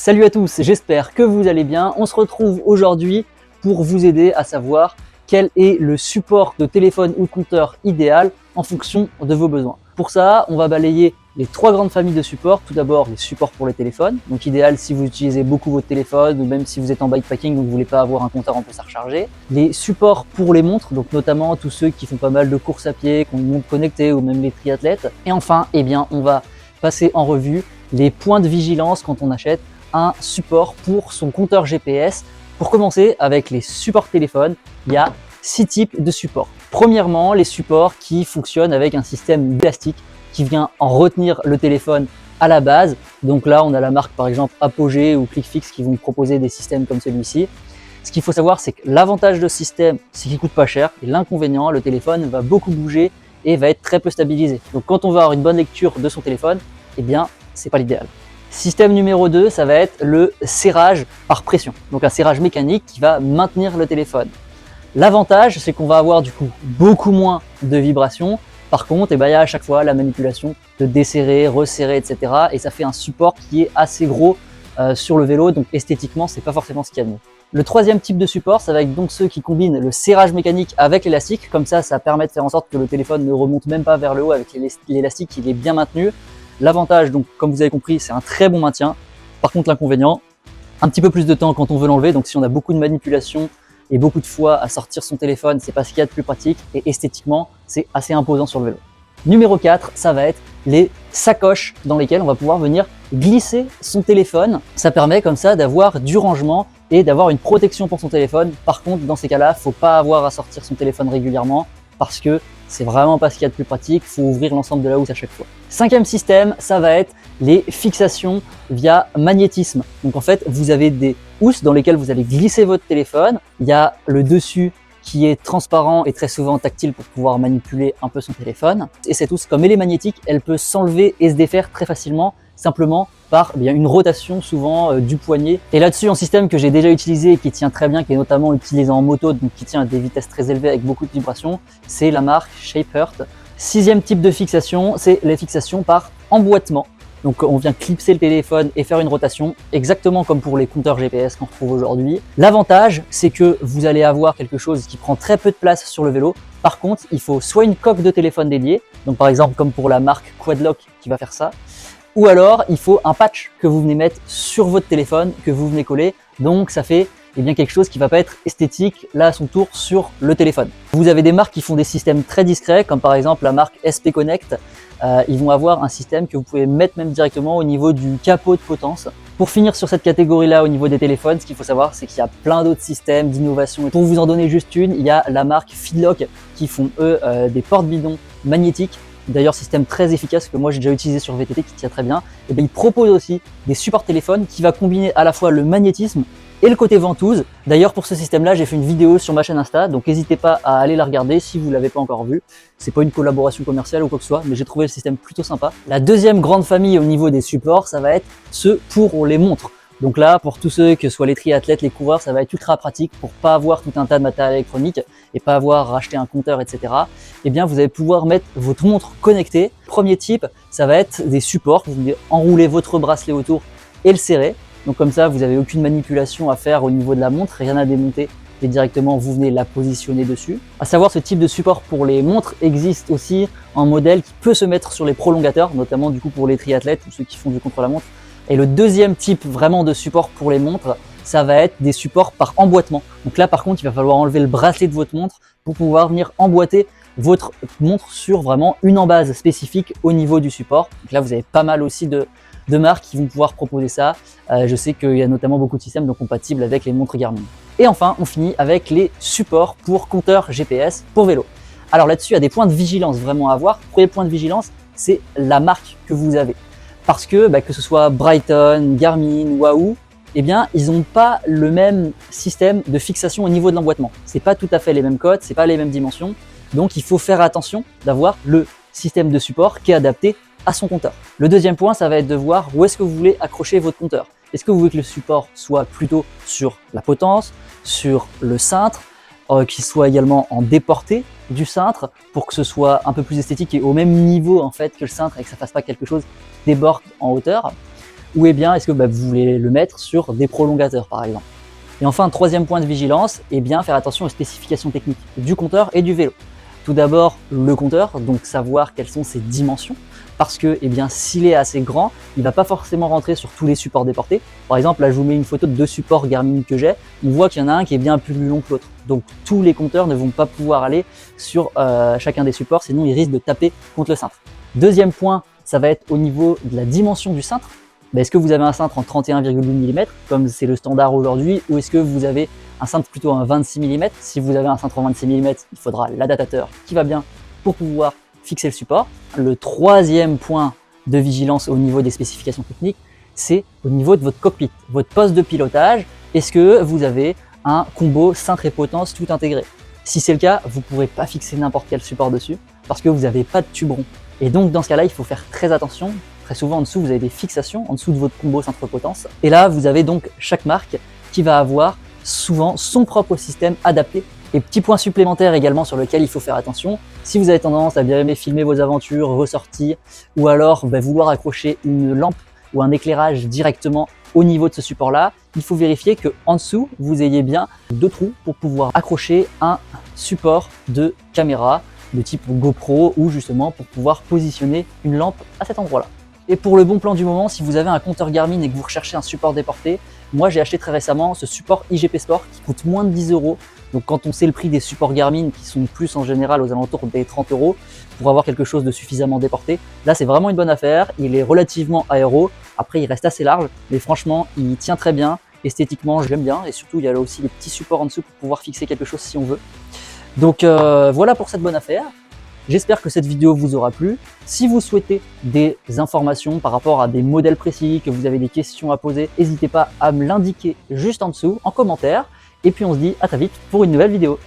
Salut à tous, j'espère que vous allez bien. On se retrouve aujourd'hui pour vous aider à savoir quel est le support de téléphone ou de compteur idéal en fonction de vos besoins. Pour ça, on va balayer les trois grandes familles de supports. Tout d'abord, les supports pour les téléphones. Donc idéal si vous utilisez beaucoup votre téléphone ou même si vous êtes en bikepacking, donc vous voulez pas avoir un compteur en plus à recharger. Les supports pour les montres, donc notamment tous ceux qui font pas mal de courses à pied, qui ont une montre connectée ou même les triathlètes. Et enfin, on va passer en revue les points de vigilance quand on achète un support pour son compteur GPS. Pour commencer avec les supports téléphones, il y a 6 types de supports. Premièrement, les supports qui fonctionnent avec un système d'élastique qui vient en retenir le téléphone à la base. Donc là, on a la marque par exemple Apogee ou ClickFix qui vont proposer des systèmes comme celui-ci. Ce qu'il faut savoir, c'est que l'avantage de ce système, c'est qu'il coûte pas cher, et l'inconvénient, le téléphone va beaucoup bouger et va être très peu stabilisé. Donc quand on va avoir une bonne lecture de son téléphone, eh bien, c'est pas l'idéal. Système numéro 2, ça va être le serrage par pression. Donc un serrage mécanique qui va maintenir le téléphone. L'avantage, c'est qu'on va avoir du coup beaucoup moins de vibrations. Par contre, il y a à chaque fois la manipulation de desserrer, resserrer, etc. Et ça fait un support qui est assez gros sur le vélo. Donc esthétiquement, c'est pas forcément ce qu'il y a de mieux. Le troisième type de support, ça va être donc ceux qui combinent le serrage mécanique avec l'élastique. Comme ça permet de faire en sorte que le téléphone ne remonte même pas vers le haut avec l'élastique, il est bien maintenu. L'avantage, donc, comme vous avez compris, c'est un très bon maintien. Par contre, l'inconvénient, un petit peu plus de temps quand on veut l'enlever. Donc, si on a beaucoup de manipulation et beaucoup de fois à sortir son téléphone, c'est pas ce qu'il y a de plus pratique. Et esthétiquement, c'est assez imposant sur le vélo. Numéro 4, ça va être les sacoches dans lesquelles on va pouvoir venir glisser son téléphone. Ça permet comme ça d'avoir du rangement et d'avoir une protection pour son téléphone. Par contre, dans ces cas-là, faut pas avoir à sortir son téléphone régulièrement parce que c'est vraiment pas ce qu'il y a de plus pratique, il faut ouvrir l'ensemble de la housse à chaque fois. Cinquième système, ça va être les fixations via magnétisme. Donc en fait, vous avez des housses dans lesquelles vous allez glisser votre téléphone. Il y a le dessus qui est transparent et très souvent tactile pour pouvoir manipuler un peu son téléphone. Et cette housse, comme elle est magnétique, elle peut s'enlever et se défaire très facilement, simplement par une rotation souvent du poignet. Et là-dessus, un système que j'ai déjà utilisé et qui tient très bien, qui est notamment utilisé en moto, donc qui tient à des vitesses très élevées avec beaucoup de vibrations, c'est la marque Shapeheart. Sixième type de fixation, c'est les fixations par emboîtement. Donc on vient clipser le téléphone et faire une rotation, exactement comme pour les compteurs GPS qu'on retrouve aujourd'hui. L'avantage, c'est que vous allez avoir quelque chose qui prend très peu de place sur le vélo. Par contre, il faut soit une coque de téléphone dédiée, donc par exemple comme pour la marque Quadlock qui va faire ça, ou alors il faut un patch que vous venez mettre sur votre téléphone, que vous venez coller. Donc ça fait quelque chose qui va pas être esthétique là à son tour sur le téléphone. Vous avez des marques qui font des systèmes très discrets, comme par exemple la marque SP Connect. Ils vont avoir un système que vous pouvez mettre même directement au niveau du capot de potence. Pour finir sur cette catégorie-là au niveau des téléphones, ce qu'il faut savoir, c'est qu'il y a plein d'autres systèmes d'innovation. Pour vous en donner juste une, il y a la marque Feedlock qui font eux des porte-bidons magnétiques. D'ailleurs, système très efficace que moi j'ai déjà utilisé sur VTT qui tient très bien. Et ils proposent aussi des supports téléphones qui va combiner à la fois le magnétisme et le côté ventouse. D'ailleurs, pour ce système-là, j'ai fait une vidéo sur ma chaîne Insta, donc n'hésitez pas à aller la regarder si vous l'avez pas encore vue. C'est pas une collaboration commerciale ou quoi que ce soit, mais j'ai trouvé le système plutôt sympa. La deuxième grande famille au niveau des supports, ça va être ceux pour les montres. Donc là, pour tous ceux, que ce soit les triathlètes, les coureurs, ça va être ultra pratique pour pas avoir tout un tas de matériel électronique et pas avoir racheté un compteur, etc. Vous allez pouvoir mettre votre montre connectée. Premier type, ça va être des supports. Vous allez enrouler votre bracelet autour et le serrer. Donc comme ça, vous n'avez aucune manipulation à faire au niveau de la montre, rien à démonter et directement vous venez la positionner dessus. À savoir, ce type de support pour les montres existe aussi en modèle qui peut se mettre sur les prolongateurs, notamment du coup pour les triathlètes ou ceux qui font du contre-la-montre. Et le deuxième type vraiment de support pour les montres, ça va être des supports par emboîtement. Donc là par contre, il va falloir enlever le bracelet de votre montre pour pouvoir venir emboîter votre montre sur vraiment une embase spécifique au niveau du support. Donc là, vous avez pas mal aussi de marques qui vont pouvoir proposer ça. Je sais qu'il y a notamment beaucoup de systèmes compatibles avec les montres Garmin. Et enfin, on finit avec les supports pour compteurs GPS pour vélo. Alors là-dessus, il y a des points de vigilance vraiment à avoir. Premier point de vigilance, c'est la marque que vous avez. Parce que ce soit Brighton, Garmin, Wahoo, ils n'ont pas le même système de fixation au niveau de l'emboîtement. C'est pas tout à fait les mêmes codes, c'est pas les mêmes dimensions. Donc il faut faire attention d'avoir le système de support qui est adapté à son compteur. Le deuxième point, ça va être de voir où est-ce que vous voulez accrocher votre compteur. Est-ce que vous voulez que le support soit plutôt sur la potence, sur le cintre, qu'il soit également en déporté du cintre pour que ce soit un peu plus esthétique et au même niveau en fait que le cintre et que ça fasse pas quelque chose qui déborde en hauteur. ou eh bien est-ce que vous voulez le mettre sur des prolongateurs par exemple. Et enfin, troisième point de vigilance, eh bien faire attention aux spécifications techniques du compteur et du vélo. Tout d'abord, le compteur, donc savoir quelles sont ses dimensions, parce que eh bien, s'il est assez grand, il ne va pas forcément rentrer sur tous les supports déportés. Par exemple, là je vous mets une photo de 2 supports Garmin que j'ai, on voit qu'il y en a un qui est bien plus long que l'autre. Donc tous les compteurs ne vont pas pouvoir aller sur chacun des supports, sinon ils risquent de taper contre le cintre. Deuxième point, ça va être au niveau de la dimension du cintre. Est-ce que vous avez un cintre en 31,8 mm, comme c'est le standard aujourd'hui, ou est-ce que vous avez un cintre plutôt en 26 mm? Si vous avez un cintre en 26 mm, il faudra l'adaptateur qui va bien pour pouvoir fixer le support. Le troisième point de vigilance au niveau des spécifications techniques, c'est au niveau de votre cockpit, votre poste de pilotage. Est-ce que vous avez un combo cintre et potence tout intégré? Si c'est le cas, vous ne pourrez pas fixer n'importe quel support dessus parce que vous n'avez pas de tube rond. Et donc dans ce cas-là, il faut faire très attention. Très souvent en dessous, vous avez des fixations en dessous de votre combo cintre potence. Et là, vous avez donc chaque marque qui va avoir souvent son propre système adapté. Et petit point supplémentaire également sur lequel il faut faire attention, si vous avez tendance à bien aimer filmer vos aventures, vos sorties, ou alors vouloir accrocher une lampe ou un éclairage directement au niveau de ce support-là, il faut vérifier que en dessous, vous ayez bien 2 trous pour pouvoir accrocher un support de caméra de type GoPro ou justement pour pouvoir positionner une lampe à cet endroit-là. Et pour le bon plan du moment, si vous avez un compteur Garmin et que vous recherchez un support déporté, moi j'ai acheté très récemment ce support IGP Sport qui coûte moins de 10 €. Donc quand on sait le prix des supports Garmin qui sont plus en général aux alentours des 30 €, pour avoir quelque chose de suffisamment déporté, là c'est vraiment une bonne affaire. Il est relativement aéro, après il reste assez large, mais franchement il tient très bien. Esthétiquement je l'aime bien et surtout il y a là aussi des petits supports en dessous pour pouvoir fixer quelque chose si on veut. Donc voilà pour cette bonne affaire. J'espère que cette vidéo vous aura plu. Si vous souhaitez des informations par rapport à des modèles précis, que vous avez des questions à poser, n'hésitez pas à me l'indiquer juste en dessous en commentaire. Et puis on se dit à très vite pour une nouvelle vidéo.